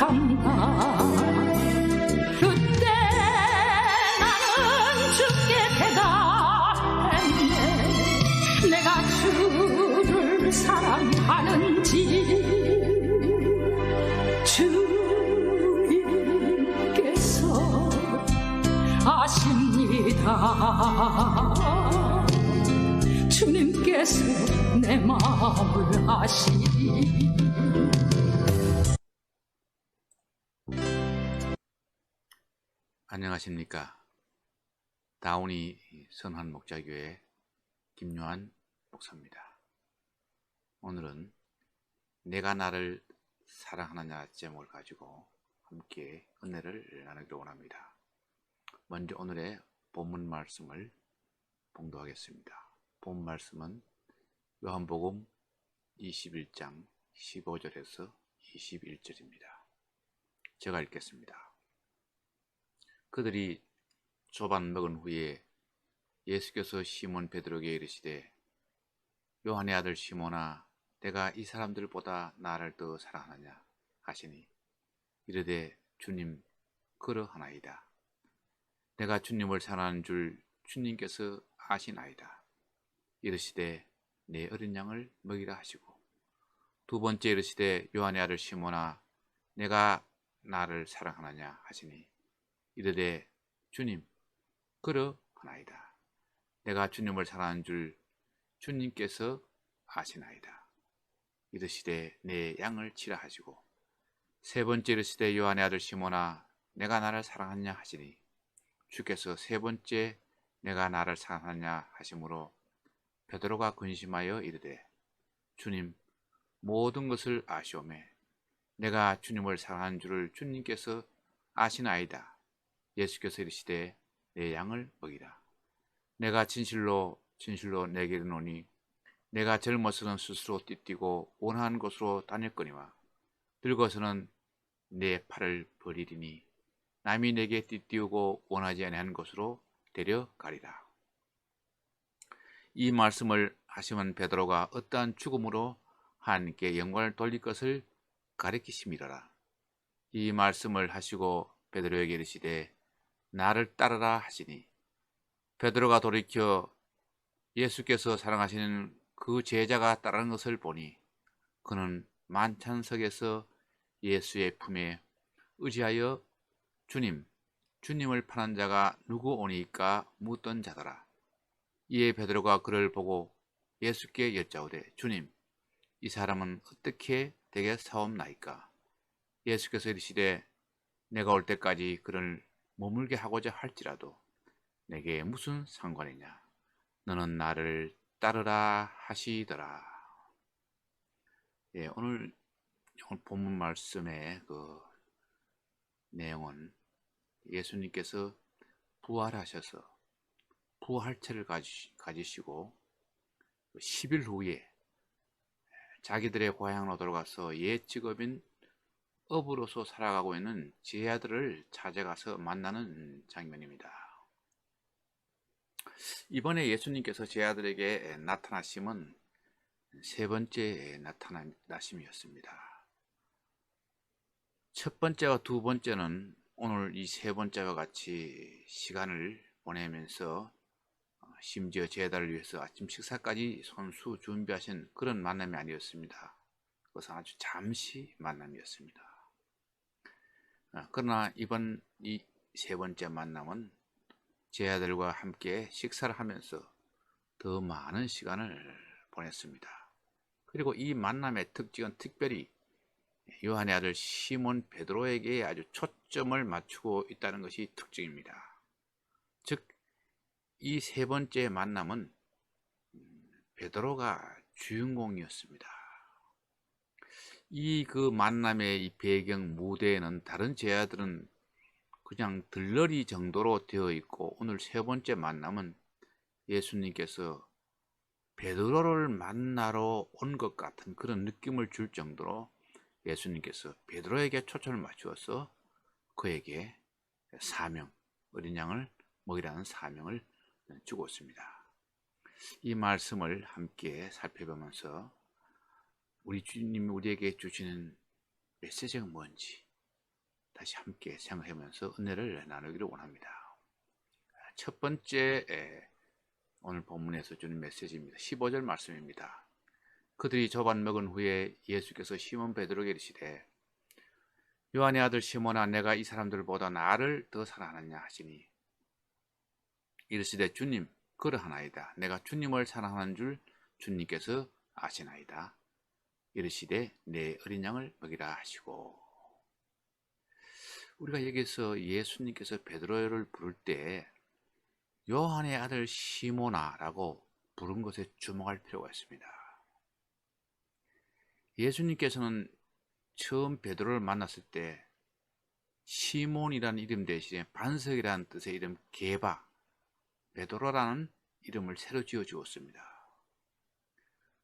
바란다. 그때 나는 주께 대답했네. 내가 주를 사랑하는지 주님께서 아십니다. 주님께서 내 마음을 아시니. 안녕하십니까. 다운이 선한 목자교회 김요한 목사입니다. 오늘은 내가 나를 사랑하느냐 제목을 가지고 함께 은혜를 나누기로 원합니다. 먼저 오늘의 본문 말씀을 봉독하겠습니다. 본 말씀은 요한복음 21장 15절에서 21절입니다. 제가 읽겠습니다. 그들이 조반 먹은 후에 예수께서 시몬 베드로에게 이르시되 요한의 아들 시몬아 내가 이 사람들보다 나를 더 사랑하느냐 하시니 이르되 주님 그러하나이다. 내가 주님을 사랑하는 줄 주님께서 아시나이다. 이르시되 내 어린 양을 먹이라 하시고 두 번째 이르시되 요한의 아들 시몬아 내가 나를 사랑하느냐 하시니 이르되 주님 그러하나이다. 내가 주님을 사랑하는 줄 주님께서 아시나이다. 이르시되 내 양을 치라 하시고 세 번째 이르시되 요한의 아들 시몬아 내가 나를 사랑하느냐 하시니 주께서 세 번째 내가 나를 사랑하느냐 하심으로 베드로가 근심하여 이르되 주님 모든 것을 아시오매 내가 주님을 사랑하는 줄을 주님께서 아시나이다. 예수께서 이르시되 내 양을 먹이라. 내가 진실로 내게 이르노니 내가 젊어서는 스스로 띠뛰고 원하는 곳으로 다녔거니와 늙어서는 내 팔을 버리리니 남이 내게 띠띠우고 원하지 아니한 곳으로 데려가리라. 이 말씀을 하시면 베드로가 어떠한 죽음으로 하나님께 영광을 돌릴 것을 가리키심이로라. 이 말씀을 하시고 베드로에게 이르시되 나를 따르라 하시니 베드로가 돌이켜 예수께서 사랑하시는 그 제자가 따르는 것을 보니 그는 만찬석에서 예수의 품에 의지하여 주님을 파는 자가 누구 오니까 묻던 자더라. 이에 베드로가 그를 보고 예수께 여짜오되 주님 이 사람은 어떻게 되겠사옵나이까? 예수께서 이르시되 내가 올 때까지 그를 머물게 하고자 할지라도 내게 무슨 상관이냐? 너는 나를 따르라 하시더라. 오늘 본문 말씀의 그 내용은 예수님께서 부활하셔서 부활체를 가지시고 10일 후에 자기들의 고향으로 돌아가서 옛 직업인 어부로서 살아가고 있는 제자들을 찾아가서 만나는 장면입니다. 이번에 예수님께서 제자들에게 나타나심은 세 번째 나타나심이었습니다. 첫 번째와 두 번째는 오늘 이 세 번째와 같이 시간을 보내면서 심지어 제자들을 위해서 아침 식사까지 손수 준비하신 그런 만남이 아니었습니다. 그것은 아주 잠시 만남이었습니다. 그러나 이번 이 세 번째 만남은 제자들과 함께 식사를 하면서 더 많은 시간을 보냈습니다. 그리고 이 만남의 특징은 특별히 요한의 아들 시몬 베드로에게 아주 초점을 맞추고 있다는 것이 특징입니다. 즉, 이 세 번째 만남은 베드로가 주인공이었습니다. 이 그 만남의 이 배경 무대에는 다른 제자들은 그냥 들러리 정도로 되어 있고 오늘 세 번째 만남은 예수님께서 베드로를 만나러 온 것 같은 그런 느낌을 줄 정도로 예수님께서 베드로에게 초점을 맞추어서 그에게 사명, 어린 양을 먹이라는 사명을 주고 있습니다. 이 말씀을 함께 살펴보면서 우리 주님이 우리에게 주시는 메시지가 뭔지, 다시 함께 생각하면서 은혜를 나누기를 원합니다. 첫 번째 오늘 본문에서 주는 메시지입니다. 15절 말씀입니다. 그들이 저반 먹은 후에 예수께서 시몬 베드로에게 이르시되 요한의 아들 시몬아 내가 이 사람들보다 나를 더 사랑하느냐 하시니 이르시되 주님 그러하나이다. 내가 주님을 사랑하는 줄 주님께서 아시나이다. 이르시되 내 어린 양을 먹이라 하시고 우리가 여기서 예수님께서 베드로를 부를 때 요한의 아들 시몬아라고 부른 것에 주목할 필요가 있습니다. 예수님께서는 처음 베드로를 만났을 때 시몬이라는 이름 대신에 반석이라는 뜻의 이름 게바, 베드로라는 이름을 새로 지어 주었습니다.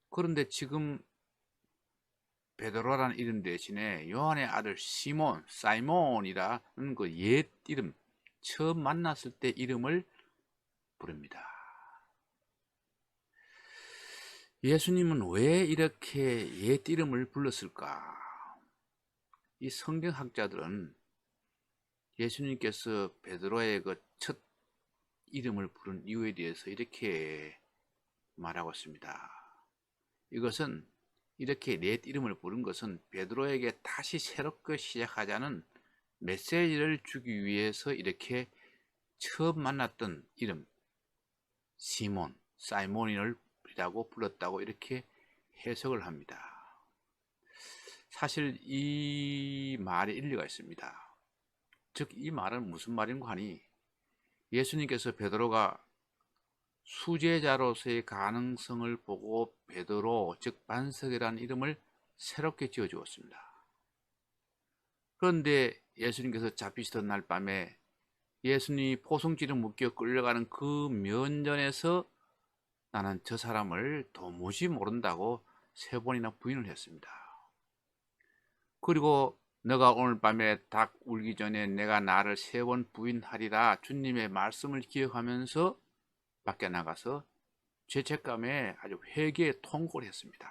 그런데 지금 베드로라는 이름 대신에 요한의 아들 시몬, 사이몬이라는 그 옛 이름, 처음 만났을 때 이름을 부릅니다. 예수님은 왜 이렇게 옛 이름을 불렀을까? 이 성경학자들은 예수님께서 베드로의 그 첫 이름을 부른 이유에 대해서 이렇게 말하고 있습니다. 이것은 이렇게 옛 이름을 부른 것은 베드로에게 다시 새롭게 시작하자는 메시지를 주기 위해서 이렇게 처음 만났던 이름 시몬, 사이몬이라고 불렀다고 이렇게 해석을 합니다. 사실 이 말에 일리가 있습니다. 즉 이 말은 무슨 말인가 하니 예수님께서 베드로가 수제자로서의 가능성을 보고 베드로 즉 반석이라는 이름을 새롭게 지어 주었습니다. 그런데 예수님께서 잡히시던 날 밤에 예수님이 포승줄에 묶여 끌려가는 그 면전에서 나는 저 사람을 도무지 모른다고 3번이나 부인을 했습니다. 그리고 너가 오늘 밤에 닭 울기 전에 내가 나를 3번 부인하리라 주님의 말씀을 기억하면서 밖에 나가서 죄책감에 아주 회개에 통곡을 했습니다.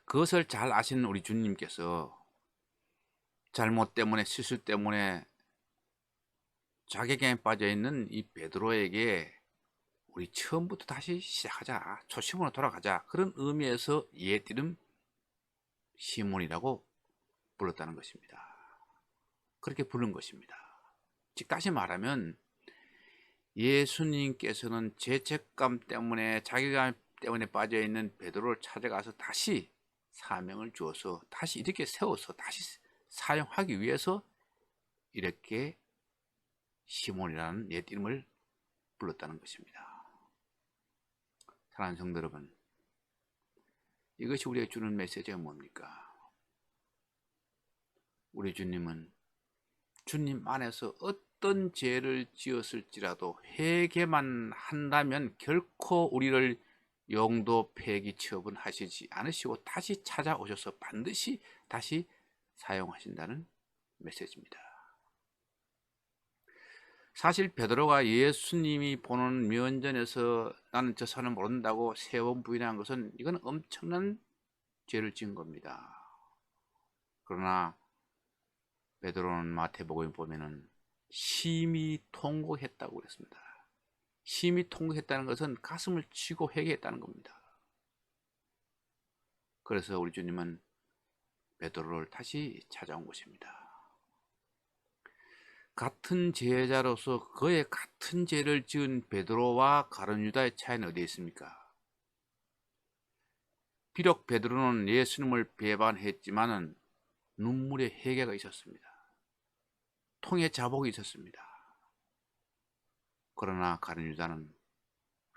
그것을 잘 아시는 우리 주님께서 잘못 때문에 실수 때문에 자괴감에 빠져있는 이 베드로에게 우리 처음부터 다시 시작하자, 초심으로 돌아가자, 그런 의미에서 옛 이름 시몬이라고 불렀다는 것입니다. 그렇게 부른 것입니다. 즉 다시 말하면 예수님께서는 죄책감 때문에 자괴감 때문에 빠져있는 베드로를 찾아가서 다시 사명을 주어서 다시 이렇게 세워서 다시 사용하기 위해서 이렇게 시몬이라는 옛 이름을 불렀다는 것입니다. 사랑하는 성도 여러분, 이것이 우리에게 주는 메시지가 뭡니까? 우리 주님은 주님 안에서 어떤 죄를 지었을지라도 회개만 한다면 결코 우리를 영도 폐기 처분하시지 않으시고 다시 찾아오셔서 반드시 다시 사용하신다는 메시지입니다. 사실 베드로가 예수님이 보는 면전에서 나는 저 사람을 모른다고 3번 부인한 것은 이건 엄청난 죄를 지은 겁니다. 그러나 베드로는 마태복음에 보면은 심히 통곡했다고 그랬습니다. 심히 통곡했다는 것은 가슴을 치고 회개했다는 겁니다. 그래서 우리 주님은 베드로를 다시 찾아온 것입니다. 같은 제자로서 그의 같은 죄를 지은 베드로와 가룟 유다의 차이는 어디에 있습니까? 비록 베드로는 예수님을 배반했지만은 눈물의 회개가 있었습니다. 통의 자복이 있었습니다. 그러나 가룟 유다는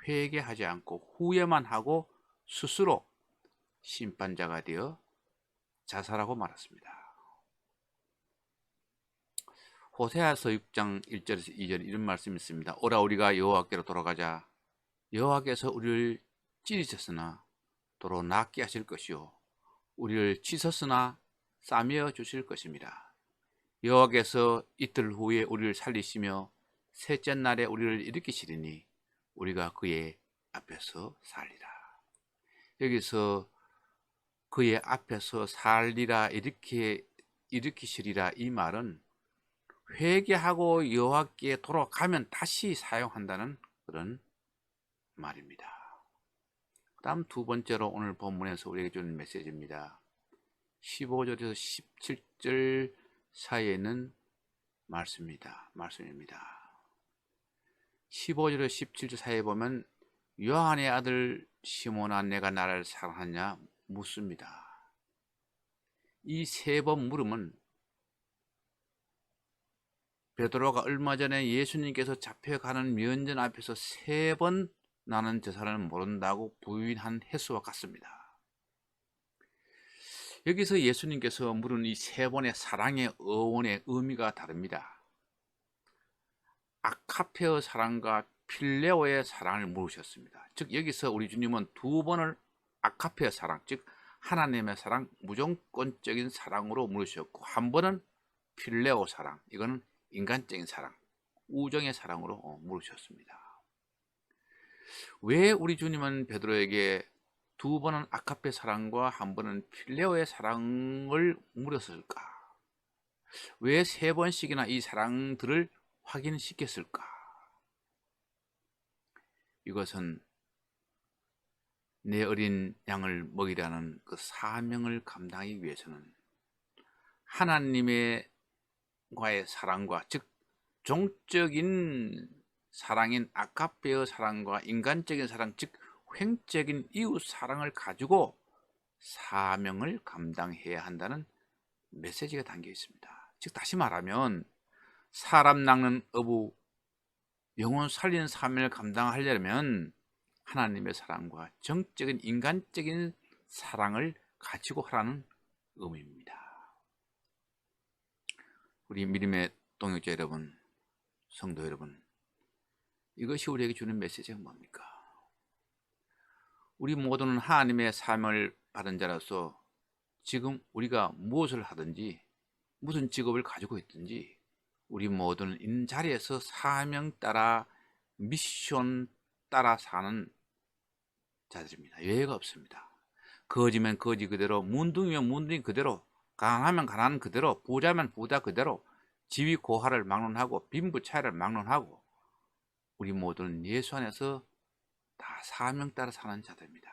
회개하지 않고 후회만 하고 스스로 심판자가 되어 자살하고 말았습니다. 호세아서 6장 1절에서 2절 이런 말씀이 있습니다. 오라 우리가 여호와께로 돌아가자. 여호와께서 우리를 찌르셨으나 도로 낫게 하실 것이요 우리를 치셨으나 싸매어 주실 것입니다. 여호와께서 이틀 후에 우리를 살리시며 셋째 날에 우리를 일으키시리니 우리가 그의 앞에서 살리라. 여기서 그의 앞에서 살리라 이렇게 일으키시리라. 이 말은 회개하고 여호와께 돌아가면 다시 사용한다는 그런 말입니다. 그 다음 두 번째로 오늘 본문에서 우리에게 주는 메시지입니다. 15절에서 17절 사이에 있는 말씀입니다. 15절에서 17절 사이에 보면 요한의 아들 시몬아 내가 나를 사랑하냐 묻습니다. 이 세 번 물음은 베드로가 얼마 전에 예수님께서 잡혀가는 면전 앞에서 세 번 나는 저 사람을 모른다고 부인한 횟수와 같습니다. 여기서 예수님께서 물은 이 세 번의 사랑의 어원의 의미가 다릅니다. 아카페의 사랑과 필레오의 사랑을 물으셨습니다. 즉 여기서 우리 주님은 두 번을 아카페의 사랑, 즉 하나님의 사랑, 무조건적인 사랑으로 물으셨고, 한 번은 필레오 사랑, 이거는 인간적인 사랑, 우정의 사랑으로 물으셨습니다. 왜 우리 주님은 베드로에게 두 번은 아카페 사랑과 한 번은 필레오의 사랑을 물었을까? 왜 세 번씩이나 이 사랑들을 확인시켰을까? 이것은 내 어린 양을 먹이라는 그 사명을 감당하기 위해서는 하나님의 과의 사랑과, 즉 종적인 사랑인 아카페의 사랑과 인간적인 사랑, 즉 횡적인 이웃 사랑을 가지고 사명을 감당해야 한다는 메시지가 담겨 있습니다. 즉 다시 말하면 사람 낚는 어부, 영혼 살리는 사명을 감당하려면 하나님의 사랑과 정적인 인간적인 사랑을 가지고 하라는 의미입니다. 우리 믿음의 동역자 여러분, 성도 여러분, 이것이 우리에게 주는 메시지가 뭡니까? 우리 모두는 하나님의 사명을 받은 자로서 지금 우리가 무엇을 하든지 무슨 직업을 가지고 있든지 우리 모두는 있는 자리에서 사명 따라 미션 따라 사는 자들입니다. 예외가 없습니다. 거지면 거지 그대로, 문둥이면 문둥이 그대로, 가난하면 가난 그대로, 부자면 부자 그대로 지위 고하를 막론하고 빈부 차이를 막론하고 우리 모두는 예수 안에서 다 사명 따라 사는 자들입니다.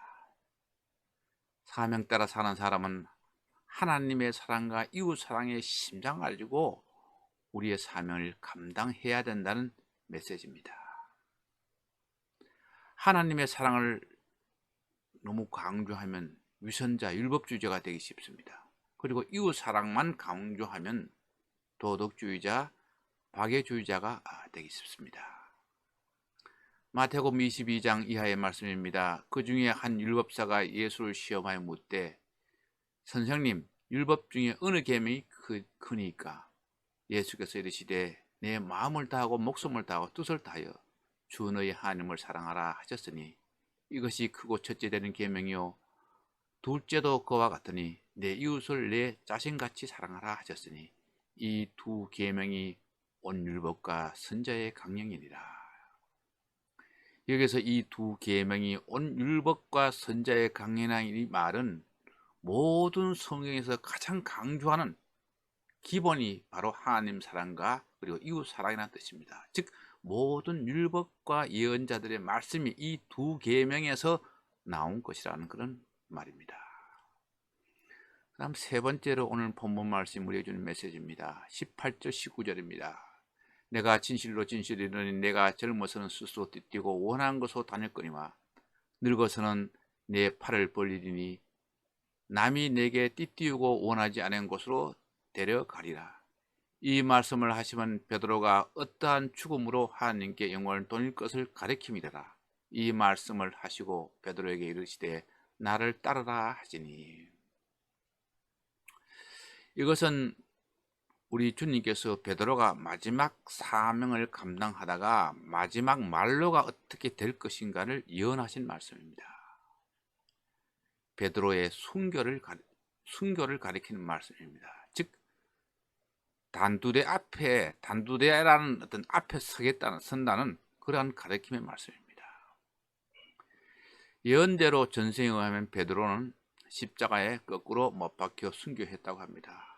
사명 따라 사는 사람은 하나님의 사랑과 이웃 사랑의 심장을 가지고 우리의 사명을 감당해야 된다는 메시지입니다. 하나님의 사랑을 너무 강조하면 위선자, 율법주의자가 되기 쉽습니다. 그리고 이웃 사랑만 강조하면 도덕주의자, 박애주의자가 되기 쉽습니다. 마태복음 22장 이하의 말씀입니다. 그 중에 한 율법사가 예수를 시험하여 묻되 선생님, 율법 중에 어느 계명이 크니까? 예수께서 이르시되 내 마음을 다하고 목숨을 다하고 뜻을 다하여 주 너희 하나님을 사랑하라 하셨으니 이것이 크고 첫째 되는 계명이요 둘째도 그와 같으니 내 이웃을 내 자신같이 사랑하라 하셨으니 이 두 계명이 온 율법과 선지자의 강령이니라. 여기서 이 두 계명이 온 율법과 선지자의 강령이라는 이 말은 모든 성경에서 가장 강조하는 기본이 바로 하나님 사랑과 그리고 이웃 사랑이라는 뜻입니다. 즉 모든 율법과 예언자들의 말씀이 이 두 계명에서 나온 것이라는 그런 말입니다. 다음 세 번째로 오늘 본문 말씀 우리에게 주는 메시지입니다. 18절 19절입니다. 내가 진실로 진실로 이르노니 내가 젊어서는 스스로 뛰고 원하는 곳으로 다녔거니와 늙어서는 내 팔을 벌리리니 남이 내게 띠띠우고 원하지 않은 곳으로 데려가리라. 이 말씀을 하시면 베드로가 어떠한 죽음으로 하나님께 영광을 돌릴 것을 가리킴이라. 이 말씀을 하시고 베드로에게 이르시되 나를 따르라 하시니, 이것은 우리 주님께서 베드로가 마지막 사명을 감당하다가 마지막 말로가 어떻게 될 것인가를 예언하신 말씀입니다. 베드로의 순교를 가리키는 말씀입니다. 즉 단두대라는 어떤 앞에 선다는 그러한 가리킴의 말씀입니다. 예언대로 전생에 의하면 베드로는 십자가에 거꾸로 못 박혀 순교했다고 합니다.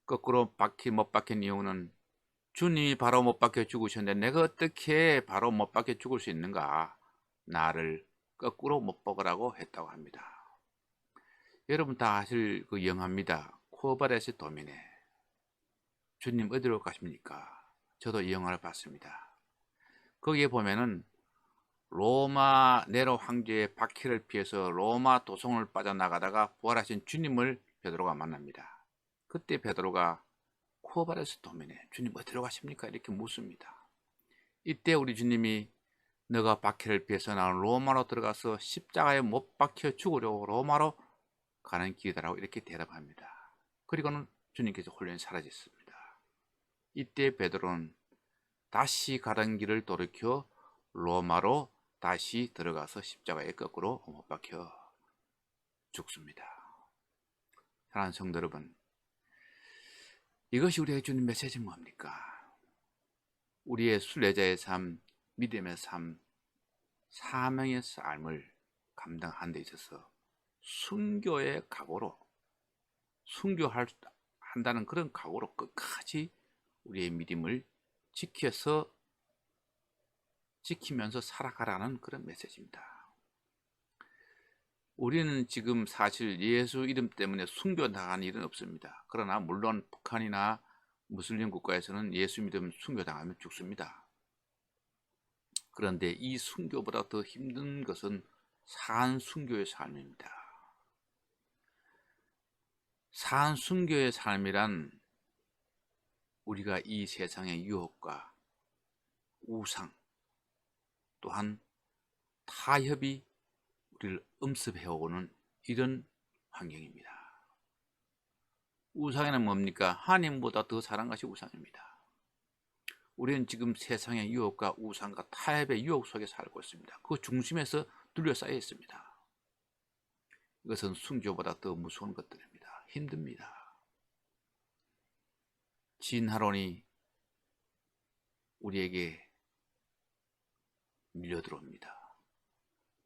거꾸로 못 박힌 이유는 주님이 바로 못 박혀 죽으셨는데 내가 어떻게 바로 못 박혀 죽을 수 있는가? 나를 거꾸로 못 박으라고 했다고 합니다. 여러분 다 아실 그 영화입니다. 쿠어바레스 도미네. 주님 어디로 가십니까? 저도 이 영화를 봤습니다. 거기에 보면은 로마 네로 황제의 박해를 피해서 로마 도성을 빠져나가다가 부활하신 주님을 베드로가 만납니다. 그때 베드로가 쿠어바레스 도미네, 주님 어디로 가십니까? 이렇게 묻습니다. 이때 우리 주님이 너가 박해를 피해서 나는 로마로 들어가서 십자가에 못 박혀 죽으려고 로마로 가는 길이다라고 이렇게 대답합니다. 그리고는 주님께서 홀연히 사라졌습니다. 이때 베드로는 다시 가던 길을 돌이켜 로마로 다시 들어가서 십자가에 거꾸로 못 박혀 죽습니다. 사랑하는 성도 여러분, 이것이 우리에게 주는 메시지는 뭡니까? 우리의 순례자의 삶, 믿음의 삶, 사명의 삶을 감당하는 데 있어서 순교의 각오로, 순교한다는 그런 각오로 끝까지 우리의 믿음을 지키면서 살아가라는 그런 메시지입니다. 우리는 지금 사실 예수 이름 때문에 순교당하는 일은 없습니다. 그러나 물론 북한이나 무슬림 국가에서는 예수 믿음 순교당하면 죽습니다. 그런데 이 순교보다 더 힘든 것은 산순교의 삶입니다. 산순교의 삶이란 우리가 이 세상의 유혹과 우상 또한 타협이 우리를 엄습해오는 이런 환경입니다. 우상에는 뭡니까? 하나님보다 더 사랑한 것이 우상입니다. 우리는 지금 세상의 유혹과 우상과 타협의 유혹 속에 살고 있습니다. 그 중심에서 둘러싸여 있습니다. 이것은 순교보다 더 무서운 것들입니다. 힘듭니다. 진화론이 우리에게 밀려들어옵니다.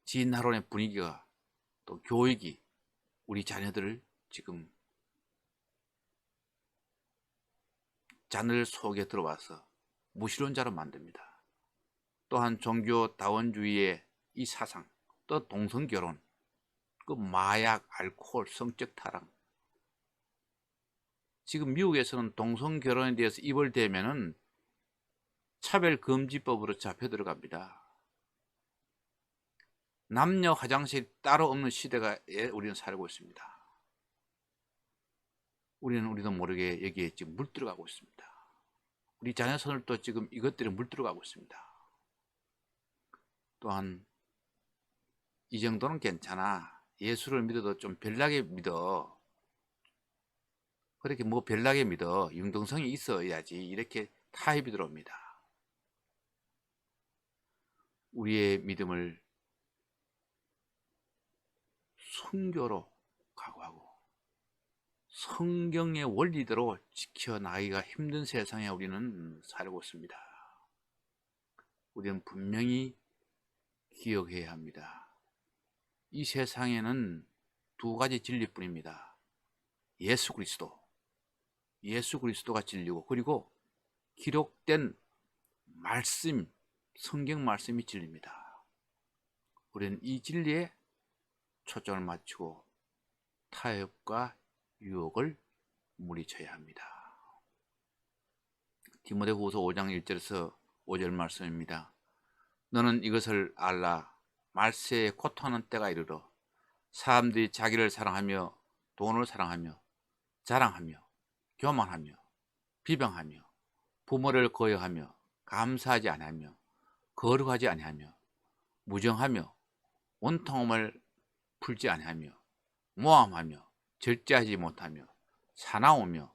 진화론의 분위기가 또 교육이 우리 자녀들을 지금 자늘 속에 들어와서 무신론자로 만듭니다. 또한 종교다원주의의 이 사상, 또 동성결혼, 그 마약, 알코올, 성적 타락. 지금 미국에서는 동성결혼에 대해서 입을 대면은 차별금지법으로 잡혀 들어갑니다. 남녀 화장실 따로 없는 시대에 우리는 살고 있습니다. 우리도 모르게 여기에 지금 물들어가고 있습니다. 우리 자녀선을도 지금 이것들이 물들어가고 있습니다. 또한 이 정도는 괜찮아. 예수를 믿어도 좀 별나게 믿어. 그렇게 뭐 별나게 믿어. 융통성이 있어야지. 이렇게 타협이 들어옵니다. 우리의 믿음을 순교로 각오하고 성경의 원리대로 지켜나가기가 힘든 세상에 우리는 살고 있습니다. 우리는 분명히 기억해야 합니다. 이 세상에는 두 가지 진리뿐입니다. 예수 그리스도가 진리고, 그리고 기록된 말씀, 성경 말씀이 진리입니다. 우리는 이 진리에 초점을 맞추고 타협과 유혹을 물리쳐야 합니다. 디모데후서 5장 1절에서 5절 말씀입니다. 너는 이것을 알라. 말세에 고통하는 때가 이르러 사람들이 자기를 사랑하며 돈을 사랑하며 자랑하며 교만하며 비방하며 부모를 거역하며 감사하지 아니하며 거룩하지 아니하며 무정하며 원통함을 풀지 아니하며 모함하며 절제하지 못하며 사나우며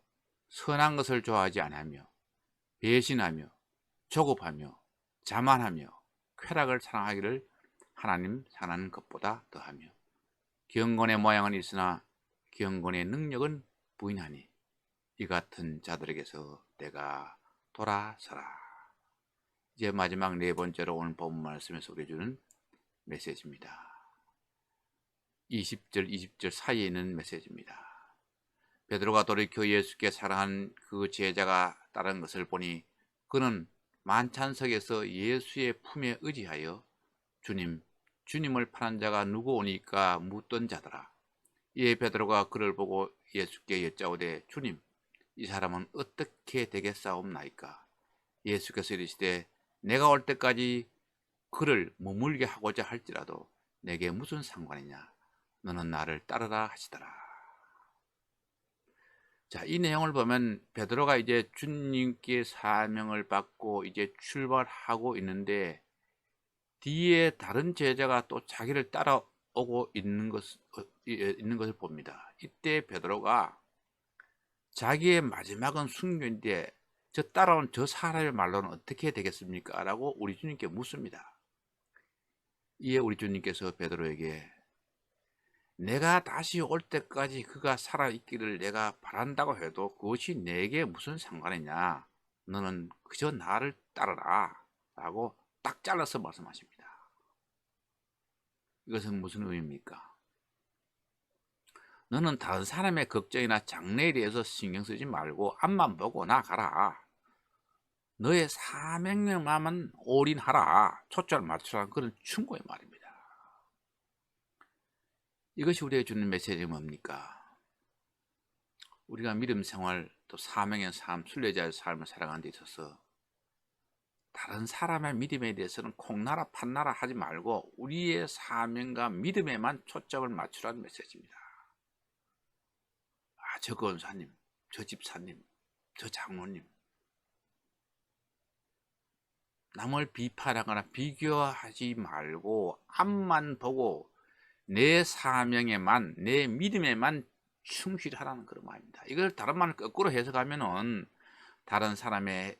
선한 것을 좋아하지 아니하며 배신하며 조급하며 자만하며 쾌락을 사랑하기를 하나님 사랑하는 것보다 더하며 경건의 모양은 있으나 경건의 능력은 부인하니 이 같은 자들에게서 내가 돌아서라. 이제 마지막 네 번째로 오늘 본문 말씀에서 우리 주는 메시지입니다. 20절, 20절 사이에 있는 메시지입니다. 베드로가 돌이켜 예수께 사랑한 그 제자가 따른 것을 보니 그는 만찬석에서 예수의 품에 의지하여 주님을 파는 자가 누구오니까 묻던 자더라. 이에 베드로가 그를 보고 예수께 여짜오되 주님, 이 사람은 어떻게 되겠사옵나이까? 예수께서 이르시되 내가 올 때까지 그를 머물게 하고자 할지라도 내게 무슨 상관이냐? 너는 나를 따르라 하시더라. 자, 이 내용을 보면 베드로가 이제 주님께 사명을 받고 이제 출발하고 있는데 뒤에 다른 제자가 또 자기를 따라오고 있는 것을 봅니다. 이때 베드로가 자기의 마지막은 순교인데 저 따라온 저 사람의 말로는 어떻게 되겠습니까? 라고 우리 주님께 묻습니다. 이에 우리 주님께서 베드로에게 내가 다시 올 때까지 그가 살아있기를 내가 바란다고 해도 그것이 내게 무슨 상관이냐? 너는 그저 나를 따르라 라고 딱 잘라서 말씀하십니다. 이것은 무슨 의미입니까? 너는 다른 사람의 걱정이나 장래에 대해서 신경 쓰지 말고 앞만 보고 나가라. 너의 사명에만 올인하라. 초점을 맞추라는 그런 충고의 말입니다. 이것이 우리에게 주는 메시지가 뭡니까? 우리가 믿음 생활 또 사명의 삶, 순례자의 삶을 살아가는 데 있어서 다른 사람의 믿음에 대해서는 콩나라 판나라 하지 말고 우리의 사명과 믿음에만 초점을 맞추라는 메시지입니다. 저 권사님, 저 집사님, 저 장로님, 남을 비판하거나 비교하지 말고 앞만 보고 내 사명에만, 내 믿음에만 충실하라는 그런 말입니다. 이걸 다른 말을 거꾸로 해석하면은 다른 사람의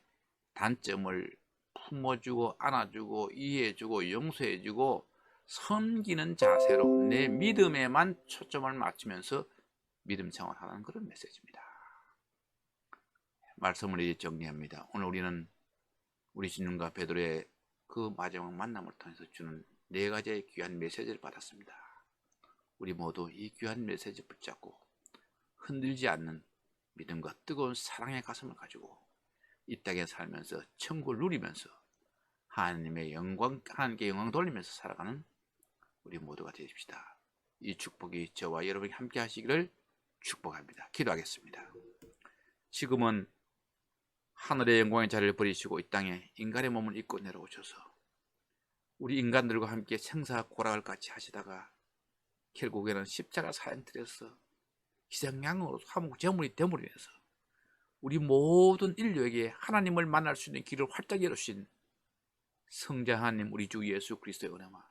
단점을 품어주고 안아주고 이해해주고 용서해주고 섬기는 자세로 내 믿음에만 초점을 맞추면서 믿음 생활하는 그런 메시지입니다. 말씀을 이제 정리합니다. 오늘 우리는 우리 주님과 베드로의 그 마지막 만남을 통해서 주는 4가지의 귀한 메시지를 받았습니다. 우리 모두 이 귀한 메시지 붙잡고 흔들지 않는 믿음과 뜨거운 사랑의 가슴을 가지고 이 땅에 살면서 천국을 누리면서 하나님께 영광 돌리면서 살아가는 우리 모두가 되십시다. 이 축복이 저와 여러분이 함께 하시기를 축복합니다. 기도하겠습니다. 지금은 하늘의 영광의 자리를 버리시고 이 땅에 인간의 몸을 입고 내려오셔서 우리 인간들과 함께 생사고락을 같이 하시다가 결국에는 십자가 사형틀에서 희생양으로 화목 제물이 됨으로 인해서 우리 모든 인류에게 하나님을 만날 수 있는 길을 활짝 열어주신 성자 하나님 우리 주 예수 그리스도의 은혜와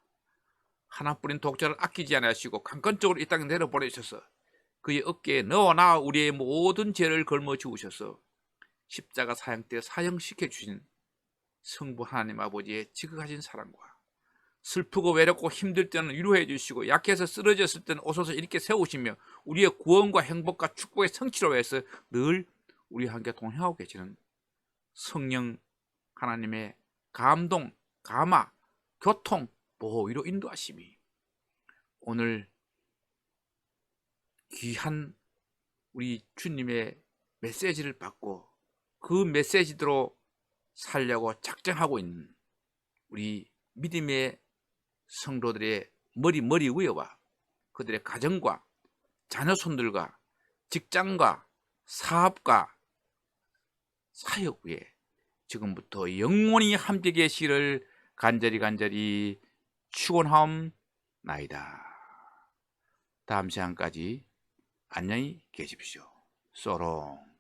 하나뿐인 독자를 아끼지 않으시고 강건적으로 이 땅에 내려보내셔서 그의 어깨에 너와 나 우리의 모든 죄를 걸머 지우셔서 십자가 사형 때 사형시켜 주신 성부 하나님 아버지의 지극하신 사랑과 슬프고 외롭고 힘들 때는 위로해 주시고 약해서 쓰러졌을 때는 오셔서 이렇게 세우시며 우리의 구원과 행복과 축복의 성취로 해서 늘 우리와 함께 동행하고 계시는 성령 하나님의 감동, 감화, 교통, 보호, 위로 인도하심이 오늘 귀한 우리 주님의 메시지를 받고 그 메시지대로 살려고 작정하고 있는 우리 믿음의 성도들의 머리 위에와 그들의 가정과 자녀손들과 직장과 사업과 사역 위에 지금부터 영원히 함께 계시기를 간절히 축원하옵나이다. 다음 시간까지 안녕히 계십시오. 소롱.